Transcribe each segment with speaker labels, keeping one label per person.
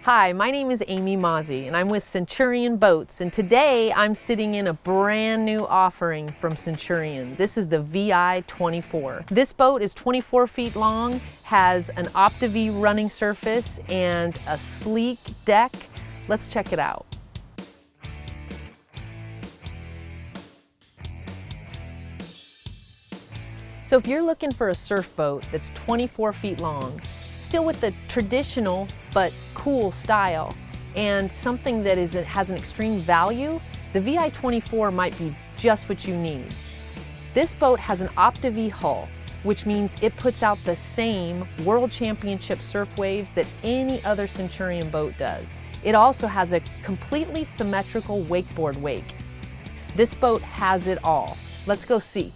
Speaker 1: Hi, my name is Amy Mazzi and I'm with Centurion Boats, and today I'm sitting in a brand new offering from Centurion. This is the Vi24. This boat is 24 feet long, has an Opti-V running surface and a sleek deck. Let's check it out. So if you're looking for a surf boat that's 24 feet long, still with the traditional but cool style, and something that has an extreme value, the Vi24 might be just what you need. This boat has an Opti-V Hull, which means it puts out the same World Championship surf waves that any other Centurion boat does. It also has a completely symmetrical wakeboard wake. This boat has it all. Let's go see.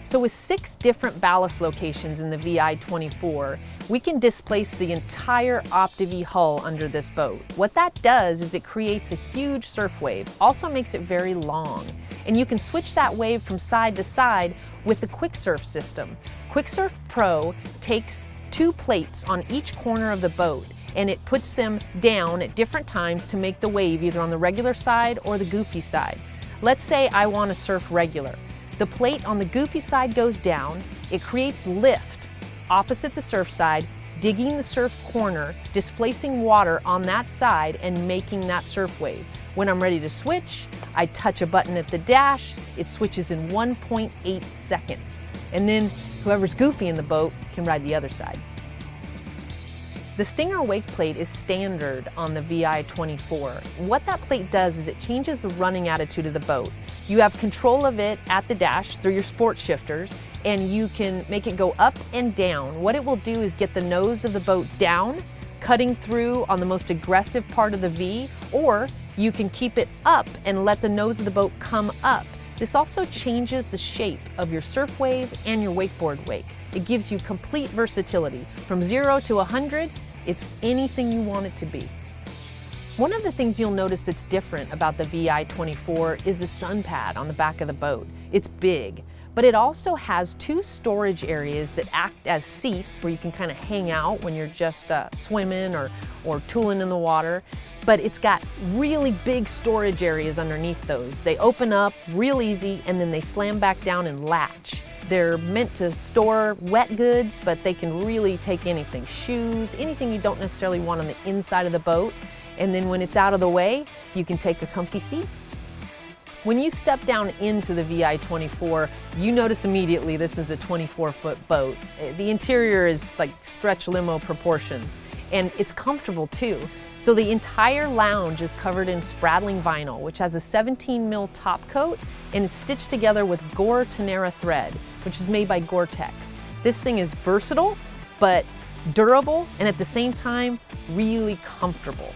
Speaker 1: So with 6 different ballast locations in the Vi24, we can displace the entire Opti-V hull under this boat. What that does is it creates a huge surf wave, also makes it very long. And you can switch that wave from side to side with the Quick Surf system. Quick Surf Pro takes 2 plates on each corner of the boat, and it puts them down at different times to make the wave either on the regular side or the goofy side. Let's say I want to surf regular. The plate on the goofy side goes down, it creates lift opposite the surf side, digging the surf corner, displacing water on that side and making that surf wave. When I'm ready to switch, I touch a button at the dash, it switches in 1.8 seconds. And then whoever's goofy in the boat can ride the other side. The Stinger wake plate is standard on the Vi24. What that plate does is it changes the running attitude of the boat. You have control of it at the dash through your sport shifters, and you can make it go up and down. What it will do is get the nose of the boat down, cutting through on the most aggressive part of the V, or you can keep it up and let the nose of the boat come up. This also changes the shape of your surf wave and your wakeboard wake. It gives you complete versatility. From 0 to 100, it's anything you want it to be. One of the things you'll notice that's different about the Vi24 is the sun pad on the back of the boat. It's big, but it also has 2 storage areas that act as seats where you can kind of hang out when you're just swimming or tooling in the water. But it's got really big storage areas underneath those. They open up real easy and then they slam back down and latch. They're meant to store wet goods, but they can really take anything, shoes, anything you don't necessarily want on the inside of the boat. And then when it's out of the way, you can take a comfy seat. When you step down into the Vi24, you notice immediately this is a 24-foot boat. The interior is like stretch limo proportions, and it's comfortable too. So the entire lounge is covered in spraddling vinyl, which has a 17 mil top coat and is stitched together with Gore Tenera thread, which is made by Gore-Tex. This thing is versatile, but durable, and at the same time, really comfortable.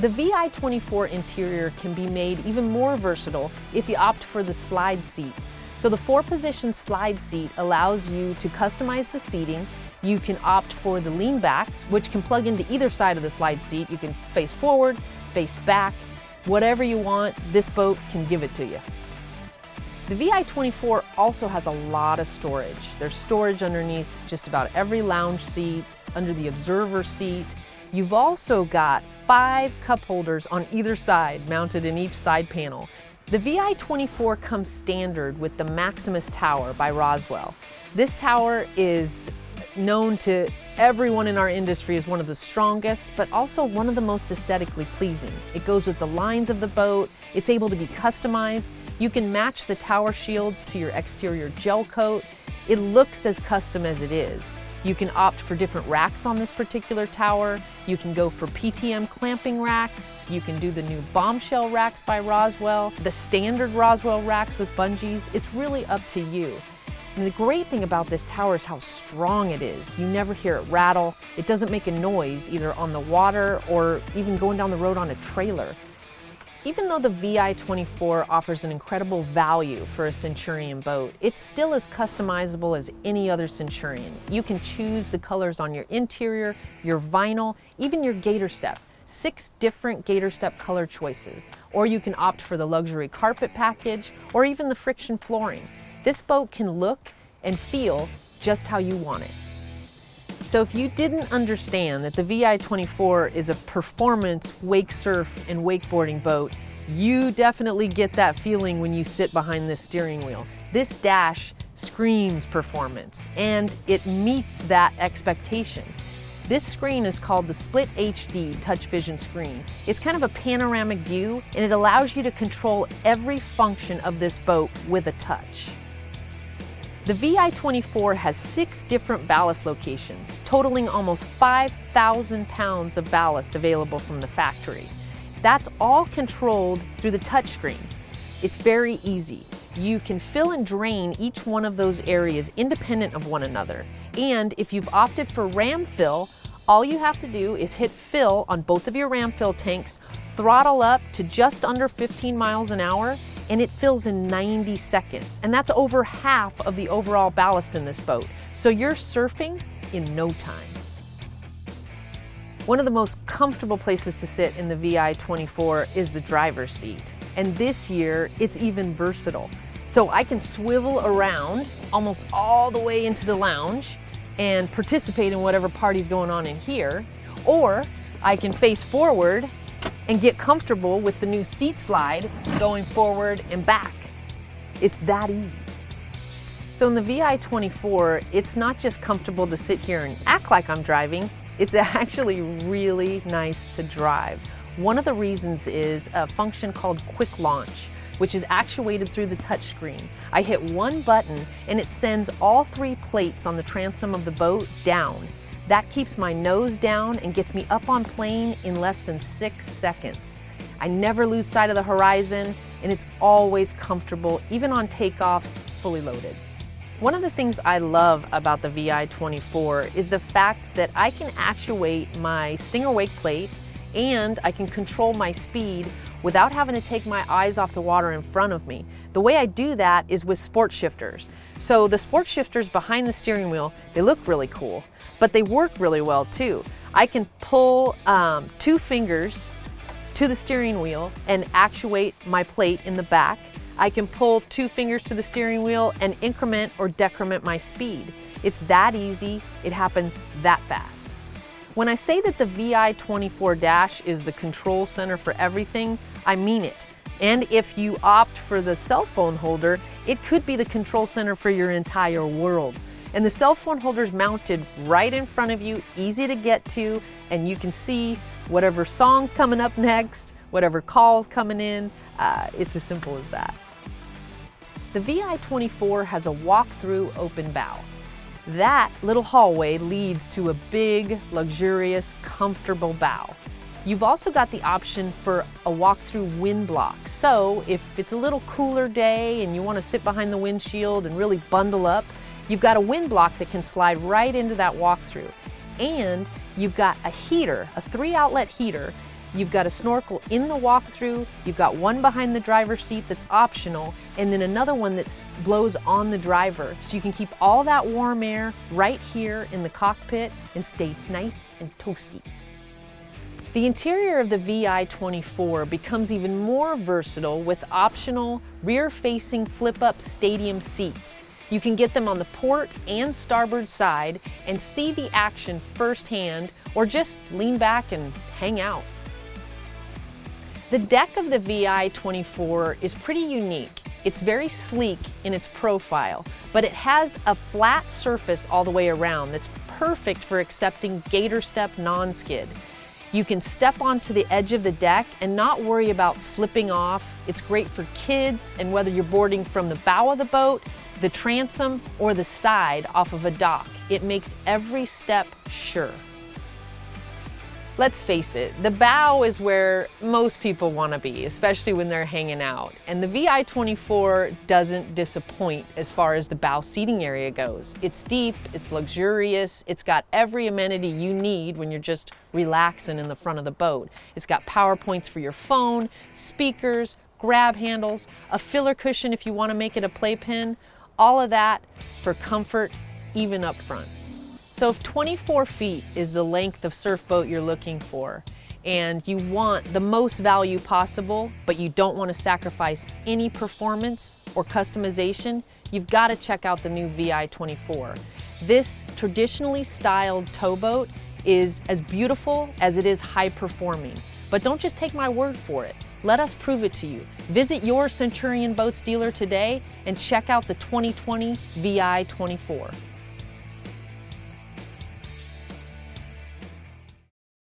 Speaker 1: The Vi24 interior can be made even more versatile if you opt for the slide seat. So the 4-position slide seat allows you to customize the seating. You can opt for the lean backs, which can plug into either side of the slide seat. You can face forward, face back, whatever you want, this boat can give it to you. The Vi24 also has a lot of storage. There's storage underneath just about every lounge seat, under the observer seat. You've also got 5 cup holders on either side, mounted in each side panel. The Vi24 comes standard with the Maximus Tower by Roswell. This tower is known to everyone in our industry as one of the strongest, but also one of the most aesthetically pleasing. It goes with the lines of the boat. It's able to be customized. You can match the tower shields to your exterior gel coat. It looks as custom as it is. You can opt for different racks on this particular tower. You can go for PTM clamping racks. You can do the new bombshell racks by Roswell, the standard Roswell racks with bungees. It's really up to you. And the great thing about this tower is how strong it is. You never hear it rattle. It doesn't make a noise either on the water or even going down the road on a trailer. Even though the Vi24 offers an incredible value for a Centurion boat, it's still as customizable as any other Centurion. You can choose the colors on your interior, your vinyl, even your gator step. 6 different gator step color choices. Or you can opt for the luxury carpet package or even the friction flooring. This boat can look and feel just how you want it. So if you didn't understand that the Vi24 is a performance wake surf and wakeboarding boat, you definitely get that feeling when you sit behind this steering wheel. This dash screams performance, and it meets that expectation. This screen is called the Split HD Touch Vision screen. It's kind of a panoramic view, and it allows you to control every function of this boat with a touch. The Vi24 has 6 different ballast locations, totaling almost 5,000 pounds of ballast available from the factory. That's all controlled through the touchscreen. It's very easy. You can fill and drain each one of those areas independent of one another. And if you've opted for RAMFILL, all you have to do is hit fill on both of your RAMFILL tanks, throttle up to just under 15 miles an hour, and it fills in 90 seconds. And that's over half of the overall ballast in this boat. So you're surfing in no time. One of the most comfortable places to sit in the Vi24 is the driver's seat. And this year, it's even versatile. So I can swivel around almost all the way into the lounge and participate in whatever party's going on in here, or I can face forward and get comfortable with the new seat slide going forward and back. It's that easy. So in the Vi24, it's not just comfortable to sit here and act like I'm driving, it's actually really nice to drive. One of the reasons is a function called Quick Launch, which is actuated through the touchscreen. I hit one button and it sends all 3 plates on the transom of the boat down. That keeps my nose down and gets me up on plane in less than 6 seconds. I never lose sight of the horizon, and it's always comfortable, even on takeoffs, fully loaded. One of the things I love about the Vi24 is the fact that I can actuate my stinger wake plate and I can control my speed without having to take my eyes off the water in front of me. The way I do that is with sport shifters. So the sport shifters behind the steering wheel, they look really cool, but they work really well too. I can pull 2 fingers to the steering wheel and actuate my plate in the back. I can pull 2 fingers to the steering wheel and increment or decrement my speed. It's that easy, it happens that fast. When I say that the Vi24 dash is the control center for everything, I mean it. And if you opt for the cell phone holder, it could be the control center for your entire world. And the cell phone holder is mounted right in front of you, easy to get to, and you can see whatever song's coming up next, whatever call's coming in. It's as simple as that. The Vi24 has a walk-through open bow. That little hallway leads to a big, luxurious, comfortable bow. You've also got the option for a walk-through wind block. So if it's a little cooler day and you want to sit behind the windshield and really bundle up, you've got a wind block that can slide right into that walk-through. And you've got a heater, a 3-outlet heater. You've got a snorkel in the walk-through, you've got one behind the driver's seat that's optional, and then another one that blows on the driver. So you can keep all that warm air right here in the cockpit and stay nice and toasty. The interior of the Vi24 becomes even more versatile with optional rear-facing flip-up stadium seats. You can get them on the port and starboard side and see the action firsthand, or just lean back and hang out. The deck of the Vi24 is pretty unique. It's very sleek in its profile, but it has a flat surface all the way around that's perfect for accepting gator step non-skid. You can step onto the edge of the deck and not worry about slipping off. It's great for kids, and whether you're boarding from the bow of the boat, the transom, or the side off of a dock, it makes every step sure. Let's face it, the bow is where most people want to be, especially when they're hanging out. And the Vi24 doesn't disappoint as far as the bow seating area goes. It's deep, it's luxurious, it's got every amenity you need when you're just relaxing in the front of the boat. It's got power points for your phone, speakers, grab handles, a filler cushion if you want to make it a playpen, all of that for comfort, even up front. So if 24 feet is the length of surf boat you're looking for, and you want the most value possible, but you don't want to sacrifice any performance or customization, you've got to check out the new Vi24. This traditionally styled towboat is as beautiful as it is high performing. But don't just take my word for it. Let us prove it to you. Visit your Centurion Boats dealer today and check out the 2020 Vi24.